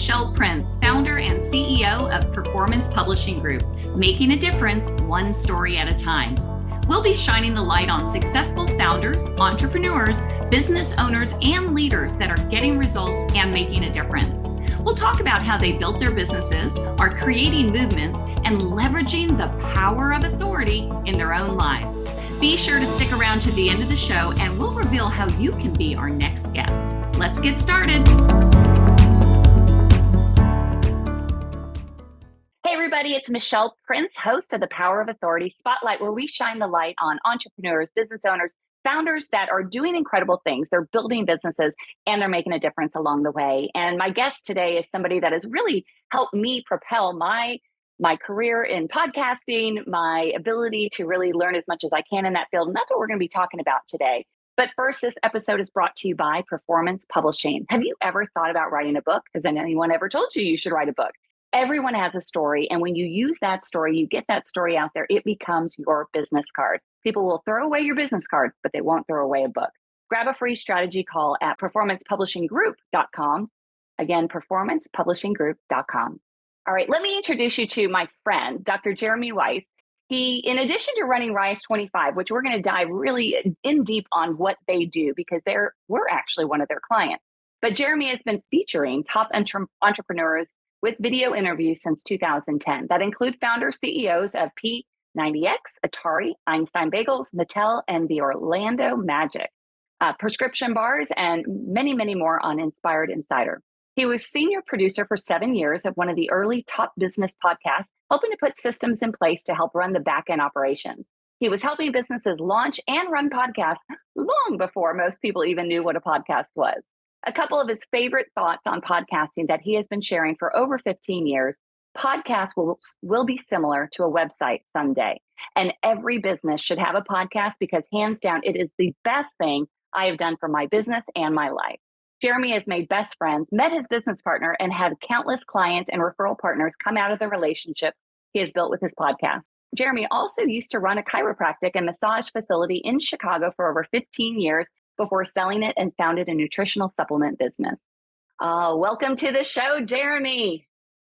Michelle Prince, founder and CEO of Performance Publishing Group, making a difference one story at a time. We'll be shining the light on successful founders, entrepreneurs, business owners, and leaders that are getting results and making a difference. We'll talk about how they built their businesses, are creating movements, and leveraging the power of authority in their own lives. Be sure to stick around to the end of the show and we'll reveal how you can be our next guest. Let's get started. Hey everybody, it's Michelle Prince, host of the Power of Authority Spotlight, where we shine the light on entrepreneurs, business owners, founders that are doing incredible things. They're building businesses and they're making a difference along the way. And my guest today is somebody that has really helped me propel my career in podcasting, my ability to really learn as much as I can in that field. And that's what we're going to be talking about today. But first, this episode is brought to you by Performance Publishing. Have you ever thought about writing a book? Has anyone ever told you should write a book? Everyone has a story. And when you use that story, you get that story out there, it becomes your business card. People will throw away your business card, but they won't throw away a book. Grab a free strategy call at performancepublishinggroup.com. Again, performancepublishinggroup.com. All right, let me introduce you to my friend, Dr. Jeremy Weisz. He, in addition to running Rise25, which we're going to dive really in deep on what they do because we're actually one of their clients. But Jeremy has been featuring top entrepreneurs with video interviews since 2010 that include founder CEOs of P90X, Atari, Einstein Bagels, Mattel, and the Orlando Magic, prescription bars, and many, many more on Inspired Insider. He was senior producer for 7 years of one of the early top business podcasts, helping to put systems in place to help run the back-end operations. He was helping businesses launch and run podcasts long before most people even knew what a podcast was. A couple of his favorite thoughts on podcasting that he has been sharing for over 15 years, podcasts will be similar to a website someday. And every business should have a podcast because hands down, it is the best thing I have done for my business and my life. Jeremy has made best friends, met his business partner, and had countless clients and referral partners come out of the relationships he has built with his podcast. Jeremy also used to run a chiropractic and massage facility in Chicago for over 15 years before selling it and founded a nutritional supplement business. Welcome to the show, Jeremy.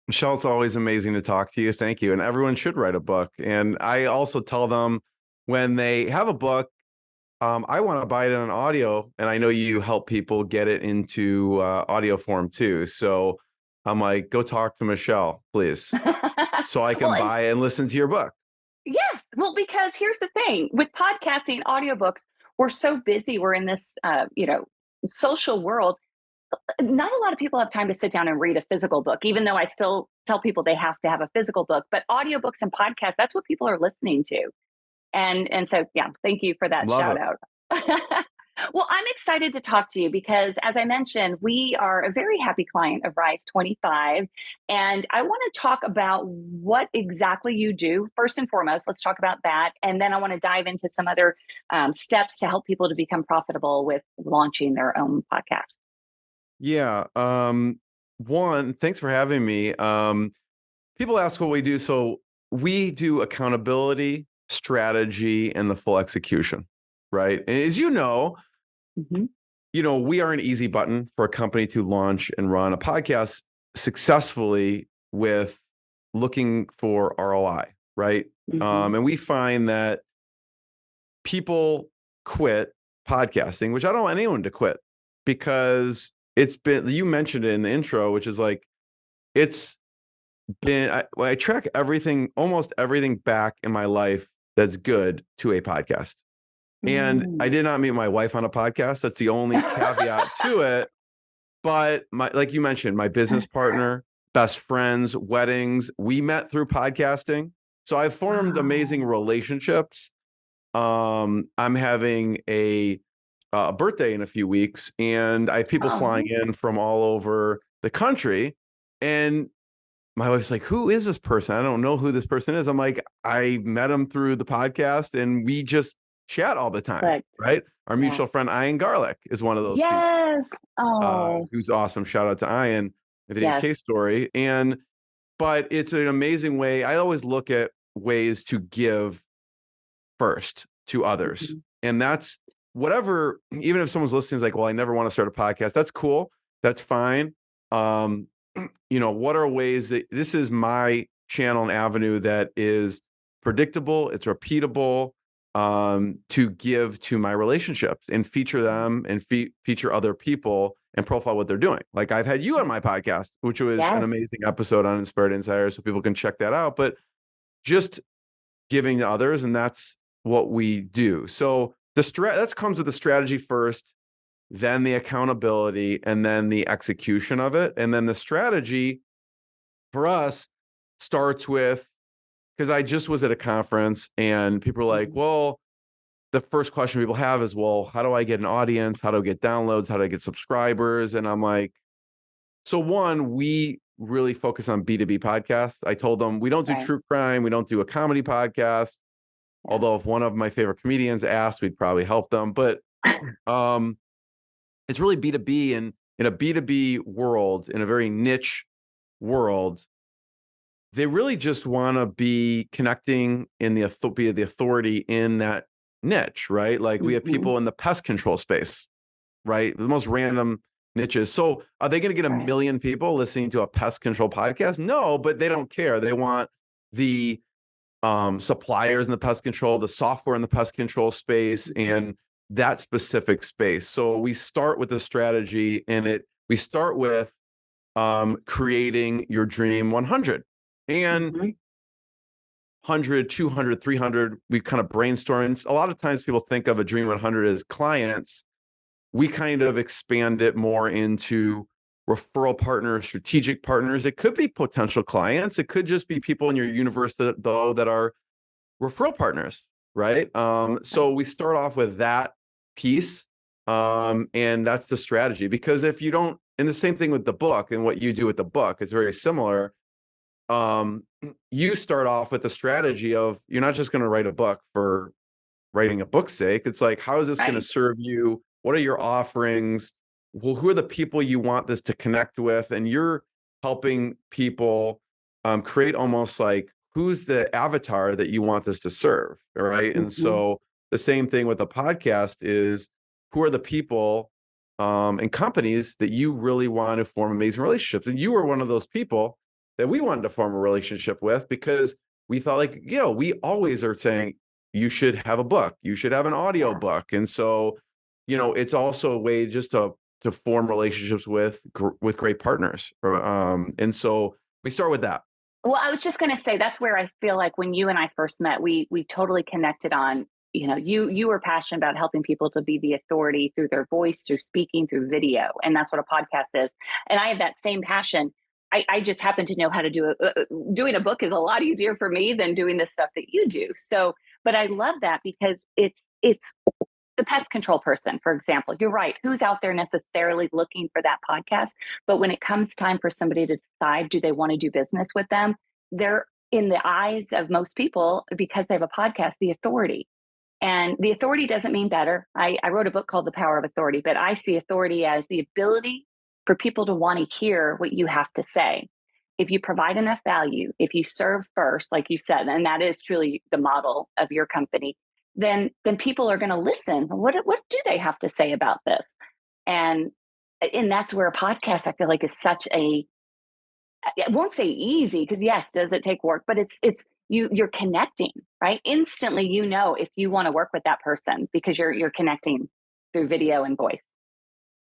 Michelle, it's always amazing to talk to you. Thank you. And everyone should write a book. And I also tell them when they have a book, I want to buy it in audio, and I know you help people get it into audio form too. So I'm like, go talk to Michelle, please, so I can buy and listen to your book. Yes. Well, because here's the thing with podcasting, audiobooks, we're so busy. We're in this, social world. Not a lot of people have time to sit down and read a physical book, even though I still tell people they have to have a physical book. But audiobooks and podcasts, that's what people are listening to. And so, yeah, thank you for that shout out. Well, I'm excited to talk to you because, as I mentioned, we are a very happy client of Rise25. And I want to talk about what exactly you do. First and foremost, let's talk about that. And then I want to dive into some other steps to help people to become profitable with launching their own podcast. Yeah. One, thanks for having me. People ask what we do. So we do accountability, strategy, and the full execution, right? And as you know, we are an easy button for a company to launch and run a podcast successfully with looking for ROI, right? And we find that people quit podcasting, which I don't want anyone to quit because you mentioned it in the intro, which is like, I track almost everything back in my life that's good to a podcast. And I did not meet my wife on a podcast. That's the only caveat to it. But like you mentioned, my business partner, best friends, weddings, we met through podcasting. So I've formed amazing relationships. I'm having a birthday in a few weeks, and I have people flying in from all over the country. And my wife's like, who is this person? I don't know who this person is. I'm like, I met him through the podcast and we just chat all the time, right? Our mutual friend, Ian Garlic, is one of those people. Who's awesome. Shout out to Ian, the case story. But it's an amazing way. I always look at ways to give first to others. And that's whatever, even if someone's listening is like, well, I never want to start a podcast. That's cool. That's fine. what are ways that this is my channel and avenue that is predictable, it's repeatable, to give to my relationships and feature them and feature other people and profile what they're doing. Like I've had you on my podcast, which was an Yes. amazing episode on Inspired Insiders, so people can check that out. But just giving to others, and that's what we do. So that comes with the strategy first, then the accountability, and then the execution of it. And then the strategy for us starts with, because I just was at a conference and people are like, well, the first question people have is, well, how do I get an audience? How do I get downloads? How do I get subscribers? And I'm like, so one, we really focus on B2B podcasts. I told them we don't do true crime. We don't do a comedy podcast. Yeah. Although if one of my favorite comedians asked, we'd probably help them. But it's really B2B. And in a B2B world, in a very niche world, they really just want to be connecting in the authority in that niche, right? Like we have people in the pest control space, right? The most random niches. So are they going to get a million people listening to a pest control podcast? No, but they don't care. They want the suppliers in the pest control, the software in the pest control space, and that specific space. So we start with the strategy, and we start with creating your dream 100. And 100, 200, 300, we kind of brainstorm. A lot of times people think of a dream 100 as clients. We kind of expand it more into referral partners, strategic partners. It could be potential clients. It could just be people in your universe that are referral partners, right? So we start off with that piece, and that's the strategy. Because if you don't, and the same thing with the book and what you do with the book, it's very similar. You start off with the strategy of, you're not just going to write a book for writing a book's sake. It's like, how is this going to serve you? What are your offerings? Well, who are the people you want this to connect with? And you're helping people create almost like, who's the avatar that you want this to serve, right? And so the same thing with the podcast is, who are the people and companies that you really want to form amazing relationships? And you were one of those people that we wanted to form a relationship with, because we thought, like, we always are saying, you should have a book, you should have an audio book. And so, it's also a way just to form relationships with great partners. And so we start with that. Well, I was just going to say, that's where I feel like when you and I first met, we totally connected on, you were passionate about helping people to be the authority through their voice, through speaking, through video. And that's what a podcast is. And I have that same passion. I just happen to know how to do it. Doing a book is a lot easier for me than doing the stuff that you do. So, but I love that, because it's the pest control person, for example. You're right. Who's out there necessarily looking for that podcast? But when it comes time for somebody to decide, do they want to do business with them? They're, in the eyes of most people, because they have a podcast, the authority. And the authority doesn't mean better. I wrote a book called The Power of Authority, but I see authority as the ability for people to want to hear what you have to say. If you provide enough value, if you serve first, like you said, and that is truly the model of your company, then people are going to listen. What do they have to say about this? And that's where a podcast, I feel like, is such I won't say easy, because yes, does it take work, but it's you're connecting, right? Instantly, if you want to work with that person, because you're connecting through video and voice.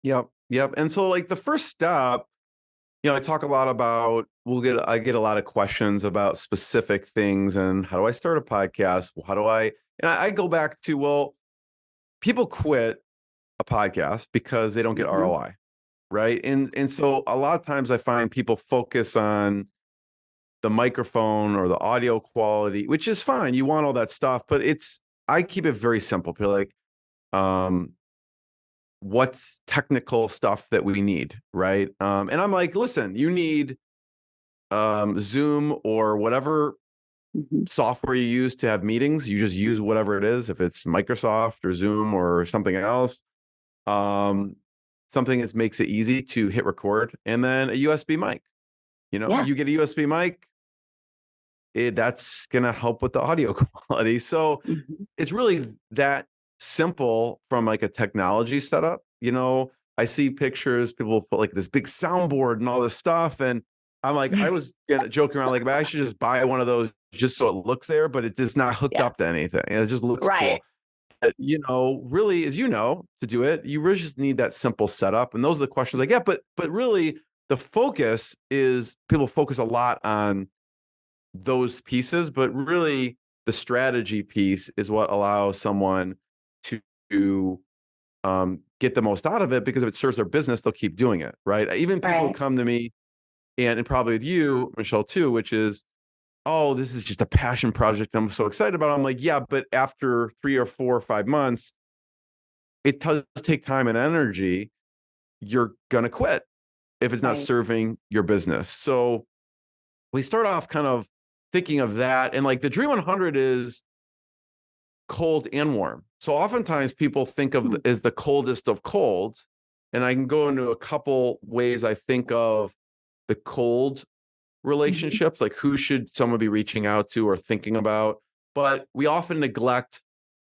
Yep. And so, like, the first step, I talk a lot about, I get a lot of questions about specific things, and how do I start a podcast? And I go back to, well, people quit a podcast because they don't get ROI, right? And so a lot of times I find people focus on the microphone or the audio quality, which is fine. You want all that stuff, but I keep it very simple. People are like, what's technical stuff that we need, right? And I'm like, listen, you need Zoom or whatever software you use to have meetings. You just use whatever it is, if it's Microsoft or Zoom or something else, something that makes it easy to hit record, and then a USB mic. You get a USB mic, that's gonna help with the audio quality. So it's really that simple from like a technology setup. I see pictures, people put like this big soundboard and all this stuff, and I'm like, I was joking around, like, I should just buy one of those just so it looks there, but it is not hooked Yeah. up to anything. And it just looks Right. cool. You know, really, as you know, to do it, you really just need that simple setup. And those are the questions I get. But really, the focus is people focus a lot on those pieces, but really the strategy piece is what allows someone to get the most out of it, because if it serves their business, they'll keep doing it, right? Even people who Right. come to me, and probably with you, Michelle, too, which is, oh, this is just a passion project I'm so excited about. I'm like, yeah, but after 3 or 4 or 5 months, it does take time and energy. You're going to quit if it's not Right. serving your business. So we start off kind of thinking of that. And like the Dream 100 is cold and warm. So oftentimes people think of as the coldest of colds. And I can go into a couple ways I think of the cold Mm-hmm. relationships, like who should someone be reaching out to or thinking about. But we often neglect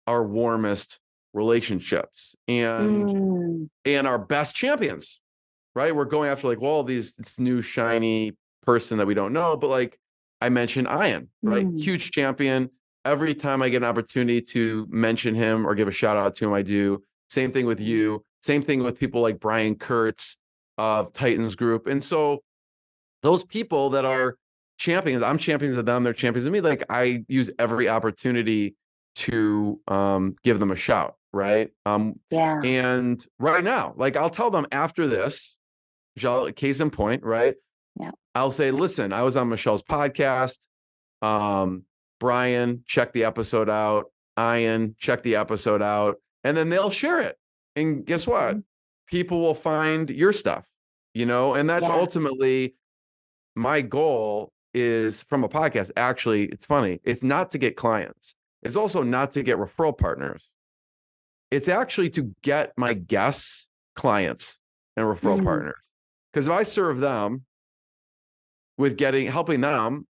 our warmest relationships and Mm. our best champions, right? We're going after like, well, this new shiny person that we don't know. But like I mentioned Ian, right? Mm. Huge champion. Every time I get an opportunity to mention him or give a shout out to him, I do. Same thing with you. Same thing with people like Brian Kurtz of Titans Group. And so those people that are champions, I'm champions of them, they're champions of me. Like I use every opportunity to give them a shout, right? Yeah. And right now, like I'll tell them after this, Michelle, case in point, right? Yeah. I'll say, listen, I was on Michelle's podcast. Um, Brian, check the episode out. Ian, check the episode out. And then they'll share it. And guess what? Mhm. People will find your stuff, and that's Yeah. ultimately my goal is from a podcast. Actually, it's funny. It's not to get clients. It's also not to get referral partners. It's actually to get my guests, clients, and referral Mm. partners. Because if I serve them with helping them,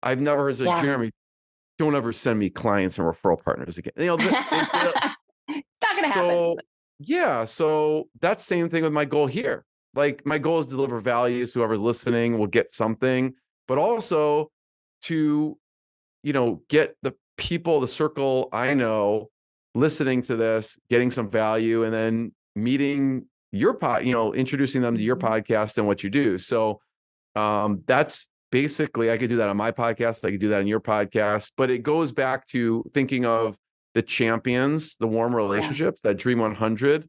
I've never heard of Yeah. Jeremy, don't ever send me clients and referral partners again. It's not going to happen. So yeah, so that's same thing with my goal here. Like my goal is to deliver value, so whoever's listening will get something, but also to, get the people, the circle I know listening to this, getting some value, and then meeting your introducing them to your Mhm. podcast and what you do. So that's basically, I could do that on my podcast. I could do that on your podcast, but it goes back to thinking of the champions, the warm Yeah. relationships, that Dream 100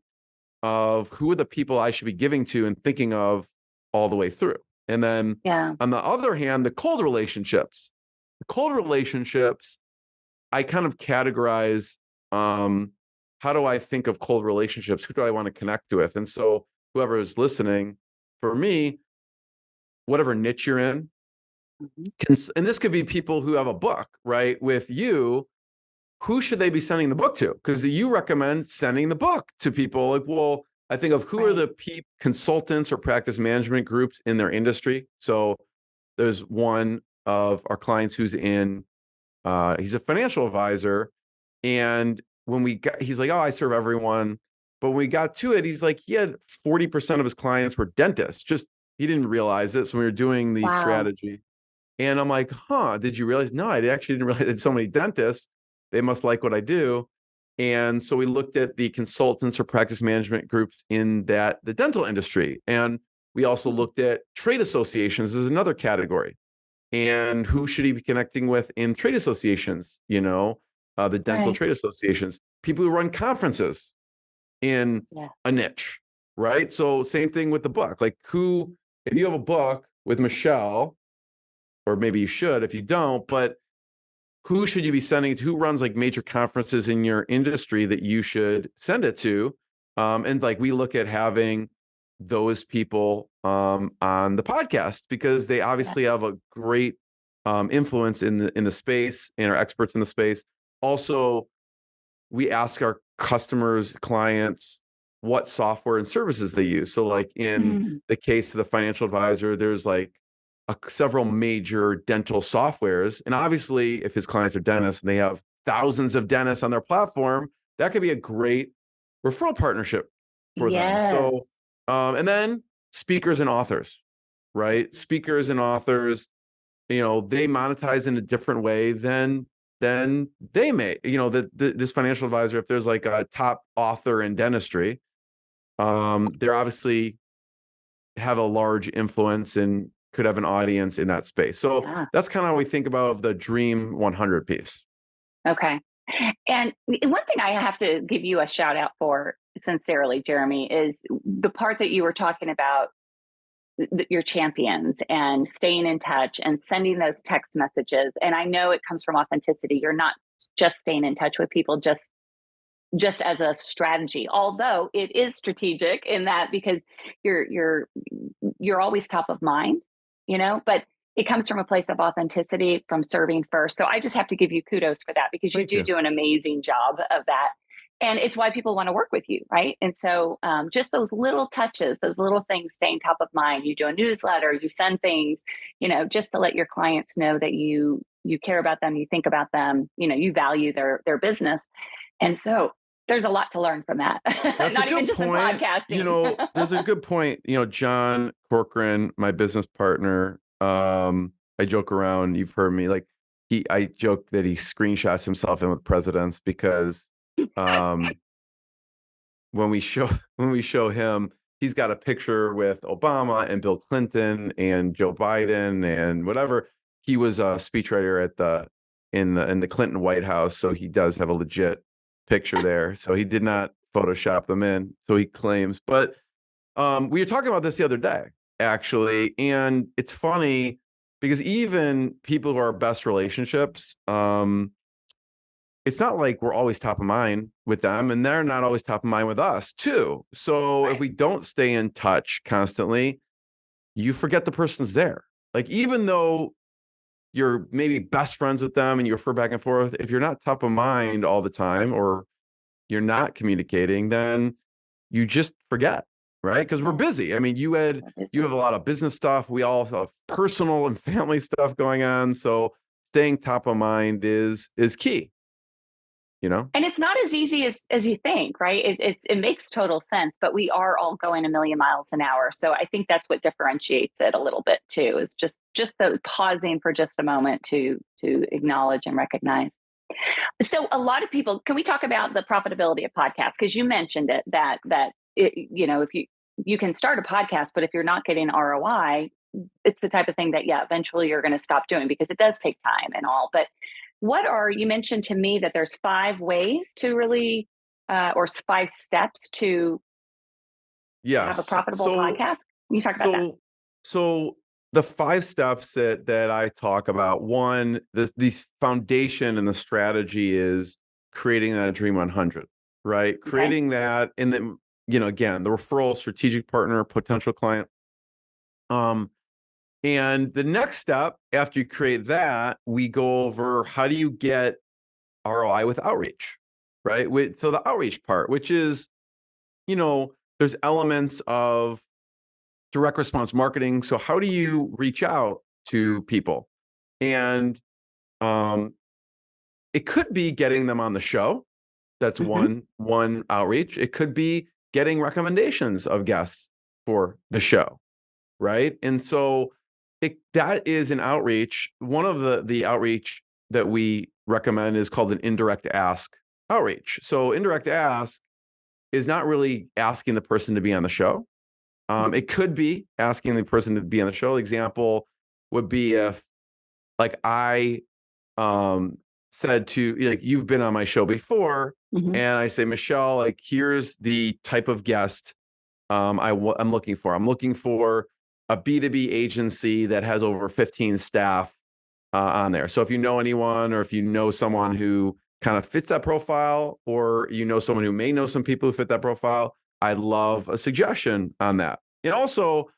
of who are the people I should be giving to and thinking of all the way through. And then Yeah. on the other hand, the cold relationships, I kind of categorize, how do I think of cold relationships? Who do I want to connect with? And so whoever is listening, for me, whatever niche you're in, Mhm. and this could be people who have a book, right? With you, who should they be sending the book to? Because you recommend sending the book to people. Like, well, I think of who are Right. the consultants or practice management groups in their industry. So there's one of our clients who's he's a financial advisor. And he's like, oh, I serve everyone. But when we got to it, he's like, he had 40% of his clients were dentists. Just, he didn't realize it. So we were doing the Wow. strategy. And I'm like, huh, did you realize? No, I actually didn't realize that so many dentists, they must like what I do. And so we looked at the consultants or practice management groups in the dental industry. And we also looked at trade associations as another category. And who should he be connecting with in trade associations? The dental Right. trade associations, people who run conferences in Yeah. a niche, right? So same thing with the book. Like if you have a book with Michelle, or maybe you should if you don't, but who should you be sending it to? Who runs like major conferences in your industry that you should send it to? And like we look at having those people on the podcast because they Yeah. obviously have a great influence in the space and are experts in the space. Also, we ask our customers, clients, what software and services they use. So like in Mm. the case of the financial advisor, there's like several major dental softwares. And obviously, if his clients are dentists and they have thousands of dentists on their platform, that could be a great referral partnership for them. Yes. So, and then speakers and authors. right? Speakers and authors, they monetize in a different way than they may. This financial advisor, if there's like a top author in dentistry, they're obviously have a large influence and could have an audience in that space. So Yeah. that's kind of how we think about the Dream 100 piece. Okay. And one thing I have to give you a shout out for, sincerely, Jeremy, is the part that you were talking about your champions and staying in touch and sending those text messages. And I know it comes from authenticity. You're not just staying in touch with people just as a strategy, although it is strategic in that, because you're always top of mind, but it comes from a place of authenticity, from serving first. So I just have to give you kudos for that, because you Thank you. do an amazing job of that. And it's why people want to work with you, right? And so just those little touches, those little things, staying top of mind. You do a newsletter, you send things, just to let your clients know that you care about them, you think about them, you value their business. And so there's a lot to learn from that. That's Not a good even just point. in podcasting. There's a good point. John Corcoran, my business partner, I joke around, you've heard me, like I joke that he screenshots himself in with presidents, because when we show him, he's got a picture with Obama and Bill Clinton and Joe Biden and whatever. He was a speechwriter in the Clinton White House, so he does have a legit picture there. So he did not Photoshop them in, so he claims. But we were talking about this the other day, actually, and it's funny because even people who are best relationships, it's not like we're always top of mind with them, and they're not always top of mind with us too. So if we don't stay in touch constantly, you forget the person's there. Like, even though you're maybe best friends with them and you refer back and forth, if you're not top of mind all the time, or you're not communicating, then you just forget, right? Because we're busy. I mean, you have a lot of business stuff. We all have personal and family stuff going on. So staying top of mind is key. And it's not as easy as you think, right? It makes total sense, but we are all going a million miles an hour. So I think that's what differentiates it a little bit too, is just the pausing for just a moment to acknowledge and recognize. So a lot of people, can we talk about the profitability of podcasts? Because you mentioned it, that if you can start a podcast, but if you're not getting ROI, it's the type of thing that, eventually you're going to stop doing, because it does take time and all. But you mentioned to me that there's 5 ways to really, or 5 steps to have a profitable podcast. Can you talk about that? So the 5 steps that I talk about, one, the foundation and the strategy is creating that Dream 100, right? Okay. Creating that, and then, again, the referral, strategic partner, potential client. And the next step after you create that, we go over how do you get ROI with outreach, right? So the outreach part, which is, there's elements of direct response marketing. So how do you reach out to people? And it could be getting them on the show. That's one outreach. It could be getting recommendations of guests for the show, right? And so that is an outreach. One of the outreach that we recommend is called an indirect ask outreach. So indirect ask is not really asking the person to be on the show. It could be asking the person to be on the show. Example would be if, like, I said to, like, you've been on my show before, and I say, Michelle, like, here's the type of guest I'm looking for. I'm looking for a B2B agency that has over 15 staff on there. So if you know anyone, or if you know someone who kind of fits that profile, or someone who may know some people who fit that profile, I'd love a suggestion on that. And also,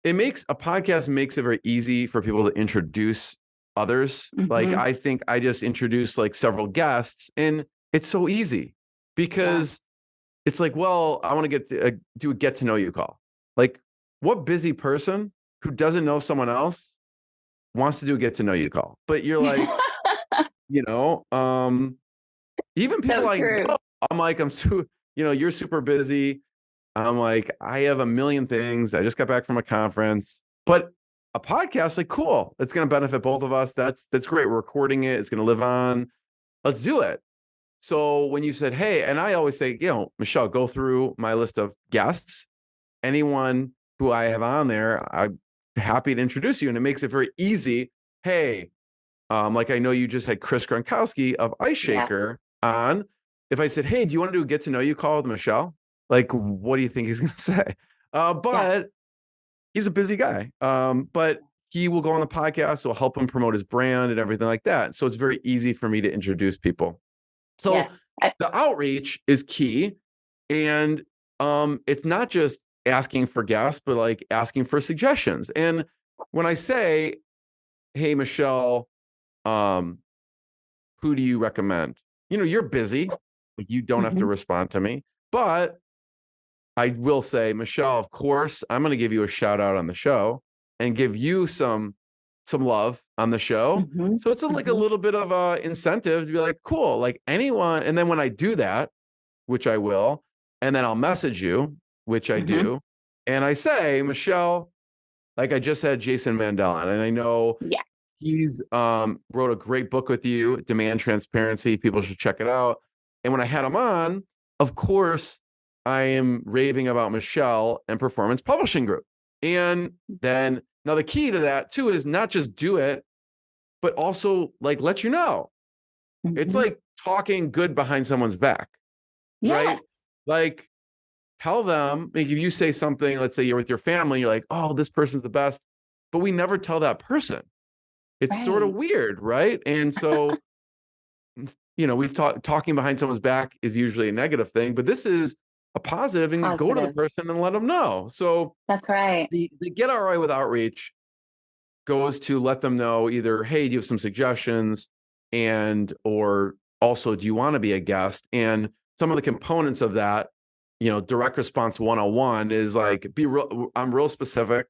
a podcast makes it very easy for people to introduce others. Like, I think I just introduced like several guests, and it's so easy because it's like, well, I want to do a get to know you call. Like, what busy person who doesn't know someone else wants to do a get to know you call? But you're like, even people like, oh, I'm like, you're super busy. I'm like, I have a million things. I just got back from a conference. But a podcast, like, cool, it's going to benefit both of us. That's great. We're recording it. It's going to live on. Let's do it. So when you said, hey, and I always say, Michelle, go through my list of guests. Anyone who I have on there, I'm happy to introduce you. And it makes it very easy. Hey, like I know you just had Chris Gronkowski of Ice Shaker on. If I said, hey, do you want to do a get to know you call with Michelle? Like, what do you think he's going to say? But he's a busy guy. But he will go on the podcast. So I'll help him promote his brand and everything like that. So it's very easy for me to introduce people. So the outreach is key. And it's not just asking for guests, but like asking for suggestions. And when I say, hey, Michelle, who do you recommend? You're busy. You don't have to respond to me. But I will say, Michelle, of course, I'm going to give you a shout out on the show and give you some love on the show. So it's like a little bit of a incentive to be like, cool, like anyone. And then when I do that, which I will, and then I'll message you, which I do. And I say, Michelle, like I just had Jason Mandel on, and I know he's wrote a great book with you, Demand Transparency. People should check it out. And when I had him on, of course, I am raving about Michelle and Performance Publishing Group. And then now the key to that too is not just do it, but also like let you know. It's like talking good behind someone's back, right? Like tell them, like if you say something, let's say you're with your family, you're like, oh, this person's the best, but we never tell that person. It's sort of weird, right? And so, we've talking behind someone's back is usually a negative thing, but this is a positive, and you go to the person and let them know. So that's right. The Get ROI with outreach goes to let them know either, hey, do you have some suggestions, or also, do you want to be a guest? And some of the components of that, direct response 101 is like, I'm real specific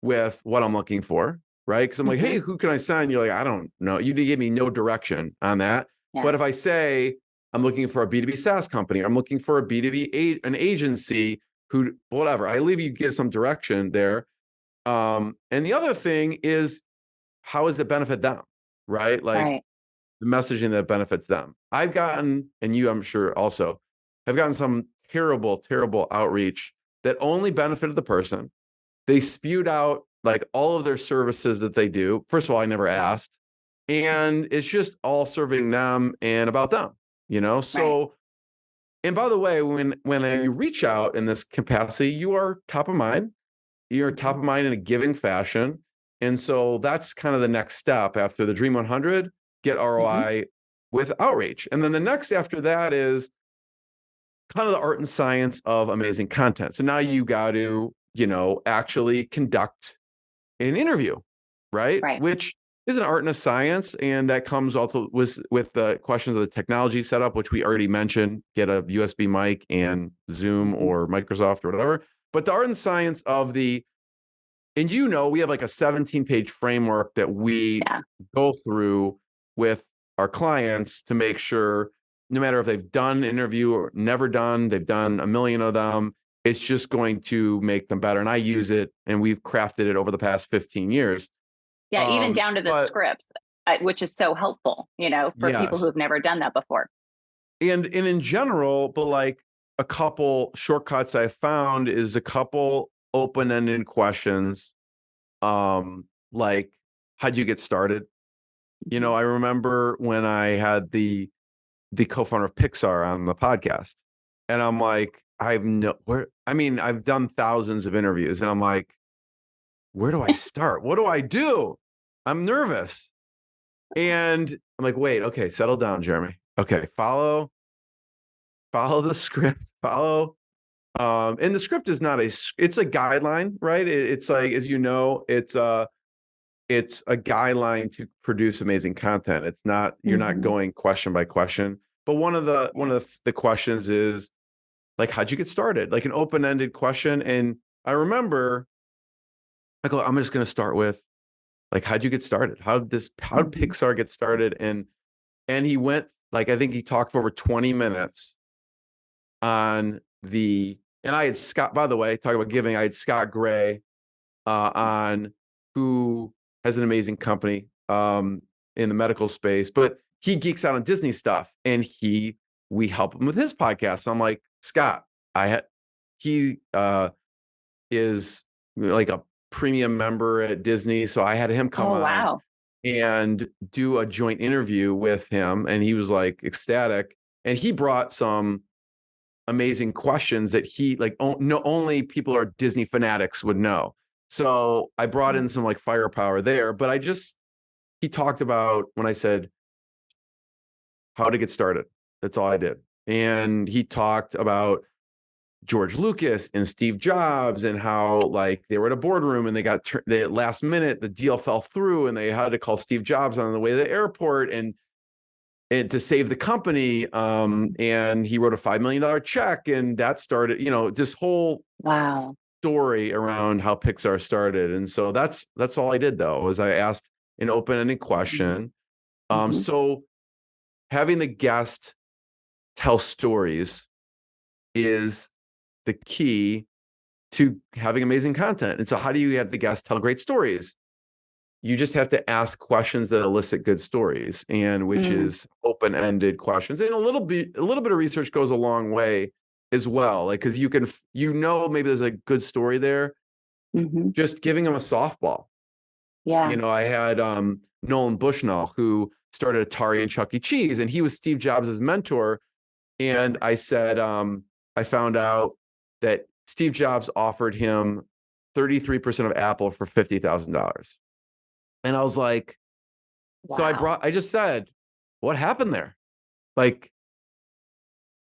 with what I'm looking for, right? Because I'm like, hey, who can I send? You're like, I don't know. You give me no direction on that. But if I say, I'm looking for a B2B SaaS company, I'm looking for a B2B an agency who, whatever, I leave you give some direction there. And the other thing is, how does it benefit them, right? Like the messaging that benefits them. I've gotten, and you, I'm sure also, have gotten some terrible, terrible outreach that only benefited the person. They spewed out like all of their services that they do. First of all, I never asked. And it's just all serving them and about them, So, and by the way, when you reach out in this capacity, you are top of mind. You're top of mind in a giving fashion. And so that's kind of the next step after the Dream 100, get ROI with outreach. And then the next after that is kind of the art and science of amazing content. So now you got to, actually conduct an interview, right? Which is an art and a science. And that comes also with the questions of the technology setup, which we already mentioned, get a USB mic and Zoom or Microsoft or whatever. But the art and science of we have like a 17-page framework that we go through with our clients to make sure no matter if they've done an interview or never done, they've done a million of them, it's just going to make them better. And I use it, and we've crafted it over the past 15 years. Yeah, even down to the scripts, which is so helpful, for people who've never done that before. And in general, but like a couple shortcuts I found is a couple open-ended questions, like, how'd you get started? I remember when I had the co-founder of Pixar on the podcast, and I'm like, I've done thousands of interviews, and I'm like, where do I start? What do I do? I'm nervous. And I'm like, wait, okay, settle down, Jeremy. Okay, follow the script, and the script is not it's a guideline, right? It's like, as it's a guideline to produce amazing content. It's not, you're not going question by question. But one of the questions is like, how'd you get started? Like an open-ended question. And I remember I go, I'm just going to start with like, how'd you get started? How did Pixar get started? And he went, like, I think he talked for over 20 minutes on and I had Scott, by the way, talking about giving, I had Scott Gray on who has an amazing company in the medical space, but he geeks out on Disney stuff, and we help him with his podcast. So I'm like, Scott, he is like a premium member at Disney, so I had him come Oh, on wow. and do a joint interview with him, and he was like ecstatic, and he brought some amazing questions that he like no only people who are Disney fanatics would know. So I brought in some like firepower there, but he talked about when I said how to get started. That's all I did. And he talked about George Lucas and Steve Jobs and how like they were at a boardroom and they got the last minute, the deal fell through and they had to call Steve Jobs on the way to the airport and to save the company. And he wrote a $5 million check, and that started, this whole Wow. story around how Pixar started. And so that's all I did though, was I asked an open-ended question. So having the guest tell stories is the key to having amazing content. And so how do you have the guests tell great stories? You just have to ask questions that elicit good stories, and which is open-ended questions. And a little bit of research goes a long way as well. Like, because you can, maybe there's a good story there. Just giving them a softball. Yeah. I had Nolan Bushnell, who started Atari and Chuck E. Cheese, and he was Steve Jobs' mentor. And I said, I found out that Steve Jobs offered him 33% of Apple for $50,000. And I was like, so I just said, what happened there? Like,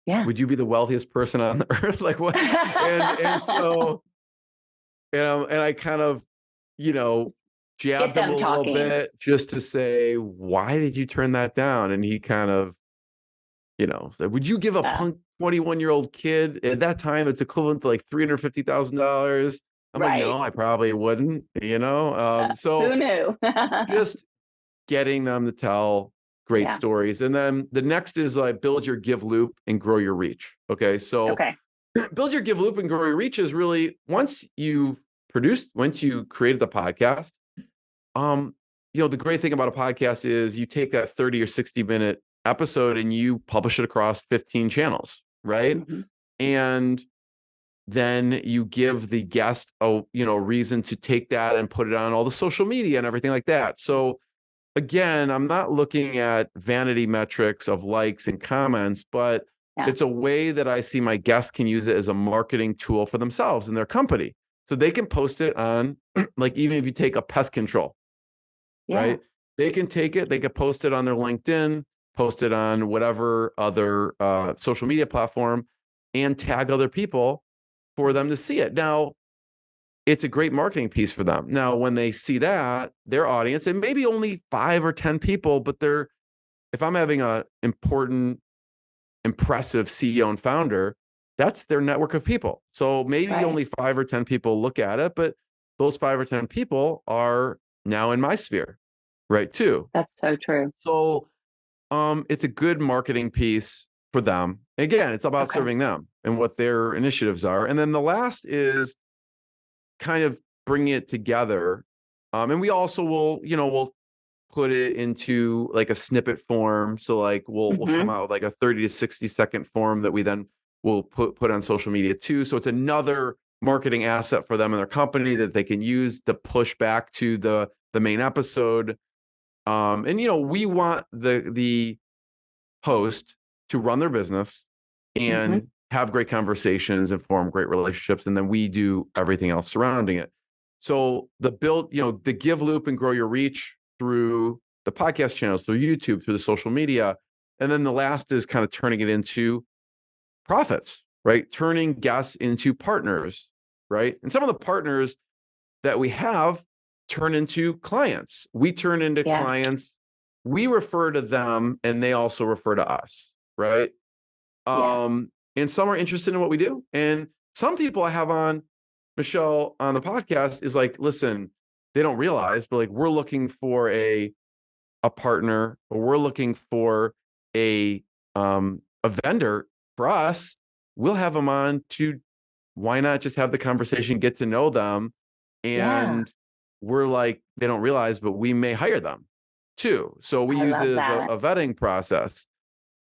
would you be the wealthiest person on the earth? Like what? And so, and I kind of, jabbed him a little bit just to say, why did you turn that down? And he kind of, said, would you give a punk 21-year-old kid at that time, it's equivalent to like $350,000? I'm like, no, I probably wouldn't, so who knew? just getting them to tell great stories. And then the next is like build your give loop and grow your reach. Okay. So build your give loop and grow your reach is really once you created the podcast, the great thing about a podcast is you take that 30 or 60-minute episode and you publish it across 15 channels, right? And then you give the guest a reason to take that and put it on all the social media and everything like that. So again, I'm not looking at vanity metrics of likes and comments, but it's a way that I see my guests can use it as a marketing tool for themselves and their company. So they can post it on, like, even if you take a pest control, right? They can take it, they can post it on their LinkedIn, post it on whatever other social media platform, and tag other people for them to see it. Now, it's a great marketing piece for them. Now, when they see that, their audience, and maybe only 5 or 10 people, but if I'm having a important, impressive CEO and founder, that's their network of people. So maybe only 5 or 10 people look at it, but those 5 or 10 people are now in my sphere, right? Too. That's so true. So it's a good marketing piece for them. Again, it's about serving them and what their initiatives are. And then the last is kind of bringing it together. And we also we'll put it into like a snippet form. So like we'll come out with like a 30 to 60-second form that we then will put on social media too. So it's another marketing asset for them and their company that they can use to push back to the main episode. And we want the host to run their business and have great conversations and form great relationships. And then we do everything else surrounding it. So the give loop and grow your reach through the podcast channels, through YouTube, through the social media. And then the last is kind of turning it into profits, right? Turning guests into partners, right? And some of the partners that we have turn into clients. We turn into clients. We refer to them and they also refer to us, right? And some are interested in what we do. And some people I have on, Michelle, on the podcast is like, listen, they don't realize, but like we're looking for a partner, or we're looking for a vendor for us. We'll have them on to, why not just have the conversation, get to know them, Yeah. And we're like, they don't realize, but we may hire them too. So we I use it love as that. a vetting process.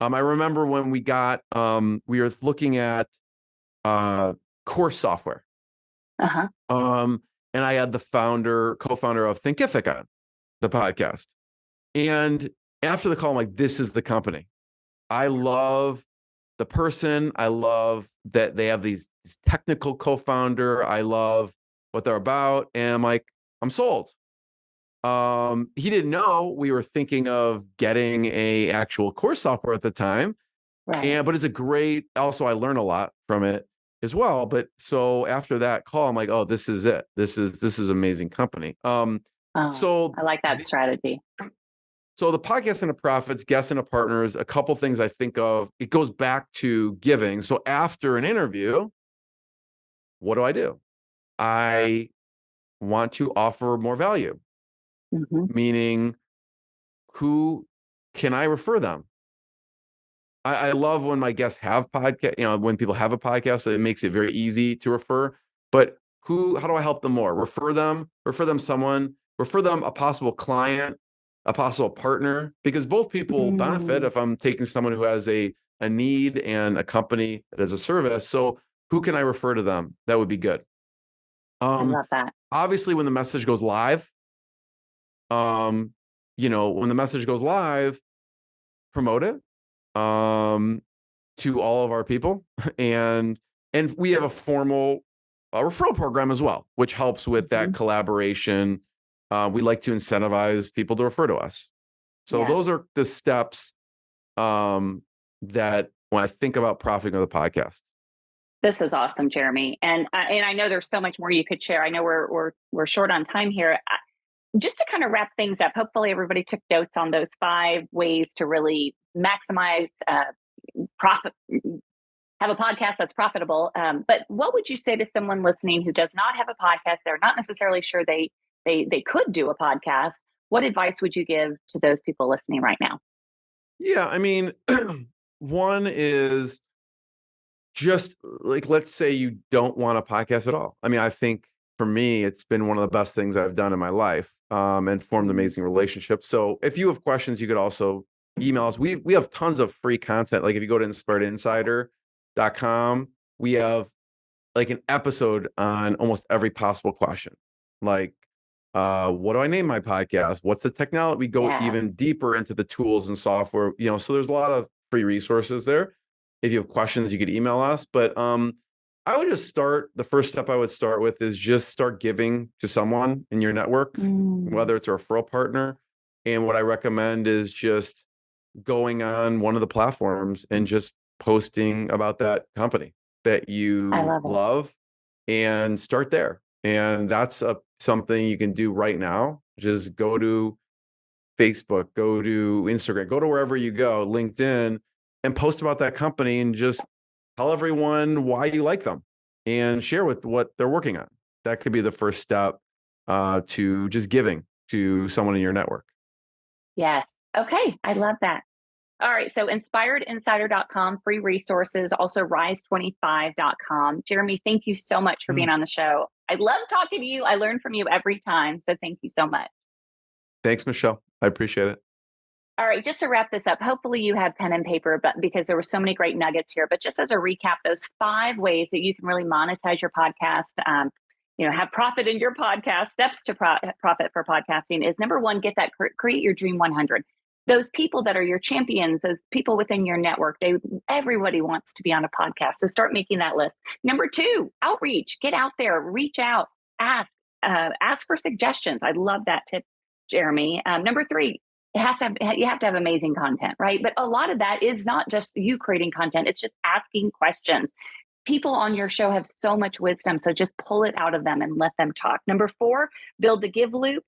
I remember when we were looking at uh, course software. Uh-huh. And I had the co-founder of Thinkific on the podcast. And after the call, I'm like, this is the company. I love the person. I love that they have this technical co-founder. I love what they're about. And I'm like, I'm sold. He didn't know we were thinking of getting a actual course software at the time. Right. But it's a great, also I learn a lot from it as well. But so after that call, I'm like, oh, this is it. This is amazing company. Oh, So I like that the, strategy. so the podcast and the profits, guests and the partners, a couple things I think of, it goes back to giving. So after an interview, what do? I want to offer more value, Hmm. meaning who can I refer them? I love when my guests have podcast, when people have a podcast, so it makes it very easy to refer. But how do I help them more? Refer them someone, refer them a possible client, a possible partner, because both people benefit Mm, if I'm taking someone who has a need and a company that has a service. So who can I refer to them? That would be good. I Um, love that. Obviously, when the message goes live, um, when the message goes live, promote it. To all of our people, and we have a formal referral program as well, which helps with that Hmm. collaboration. We like to incentivize people to refer to us. So Yes. those are the steps that when I think about profiting with a podcast. This is awesome, Jeremy. And I know there's so much more you could share. I know we're short on time here. Just to kind of wrap things up, hopefully everybody took notes on those 5 ways to really maximize profit, have a podcast that's profitable. But what would you say to someone listening who does not have a podcast? They're not necessarily sure they could do a podcast. What advice would you give to those people listening right now? Yeah, I mean, one is just like, let's say you don't want a podcast at all. I mean, I think for me, it's been one of the best things I've done in my life, and formed Mm, amazing relationships. So if you have questions, you could also email us. We have tons of free content. Like if you go to inspiredinsider.com, we have like an episode on almost every possible question. Like, what do I name my podcast? What's the technology? We go yes. even deeper into the tools and software, so there's a lot of free resources there. If you have questions, you could email us. But I would just the first step I would start with is just start giving to someone in your network, Mm, whether it's a referral partner. And what I recommend is just going on one of the platforms and just posting about that company that I you love it. love and start there. And that's something you can do right now. Just go to Facebook, go to Instagram, go to wherever you go, LinkedIn, and post about that company and just tell everyone why you like them and share with what they're working on. That could be the first step to just giving to someone in your network. Yes. Okay. I love that. All right. So inspiredinsider.com, free resources, also rise25.com. Jeremy, thank you so much for being Mm. on the show. I love talking to you. I learn from you every time. So thank you so much. Thanks, Michelle. I appreciate it. All right, just to wrap this up, hopefully you have pen and paper, but because there were so many great nuggets here. But just as a recap, those 5 ways that you can really monetize your podcast, have profit in your podcast. Steps to profit for podcasting is number one: create your dream 100. Those people that are your champions, those people within your network, everybody wants to be on a podcast. So start making that list. Number 2, outreach. Get out there, reach out, ask for suggestions. I love that tip, Jeremy. Number 3, you have to have amazing content, right? But a lot of that is not just you creating content, it's just asking questions. People on your show have so much wisdom, so just pull it out of them and let them talk. Number 4, build the give loop.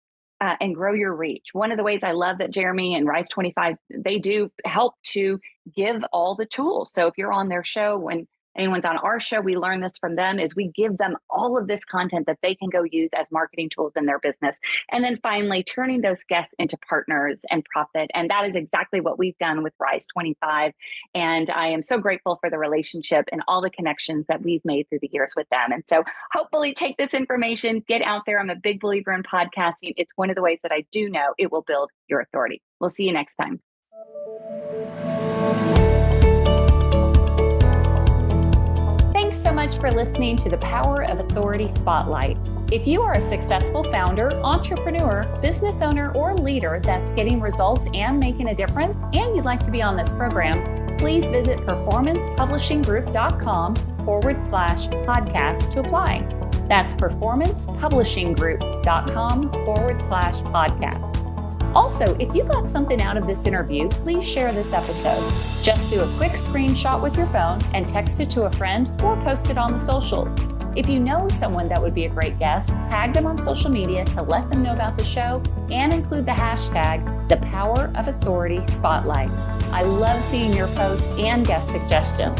And grow your reach. One of the ways I love that Jeremy and Rise25, they do help to give all the tools. So if you're on their show, when anyone's on our show, we learn this from them, is we give them all of this content that they can go use as marketing tools in their business. And then finally, turning those guests into partners and profit. And that is exactly what we've done with Rise25. And I am so grateful for the relationship and all the connections that we've made through the years with them. And so hopefully take this information, get out there. I'm a big believer in podcasting. It's one of the ways that I do know it will build your authority. We'll see you next time. Thanks so much for listening to the Power of Authority Spotlight. If you are a successful founder, entrepreneur, business owner, or leader that's getting results and making a difference, and you'd like to be on this program, please visit performancepublishinggroup.com/podcast to apply. That's performancepublishinggroup.com/podcast. Also, if you got something out of this interview, please share this episode. Just do a quick screenshot with your phone and text it to a friend or post it on the socials. If you know someone that would be a great guest, tag them on social media to let them know about the show and include the hashtag #ThePowerOfAuthoritySpotlight. I love seeing your posts and guest suggestions.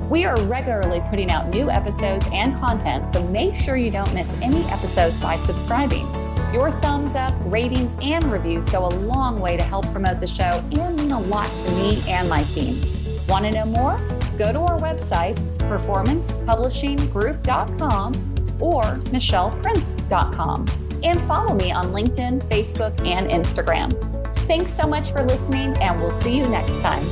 We are regularly putting out new episodes and content, so make sure you don't miss any episodes by subscribing. Your thumbs up, ratings, and reviews go a long way to help promote the show and mean a lot to me and my team. Want to know more? Go to our websites, performancepublishinggroup.com or michelleprince.com, and follow me on LinkedIn, Facebook, and Instagram. Thanks so much for listening, and we'll see you next time.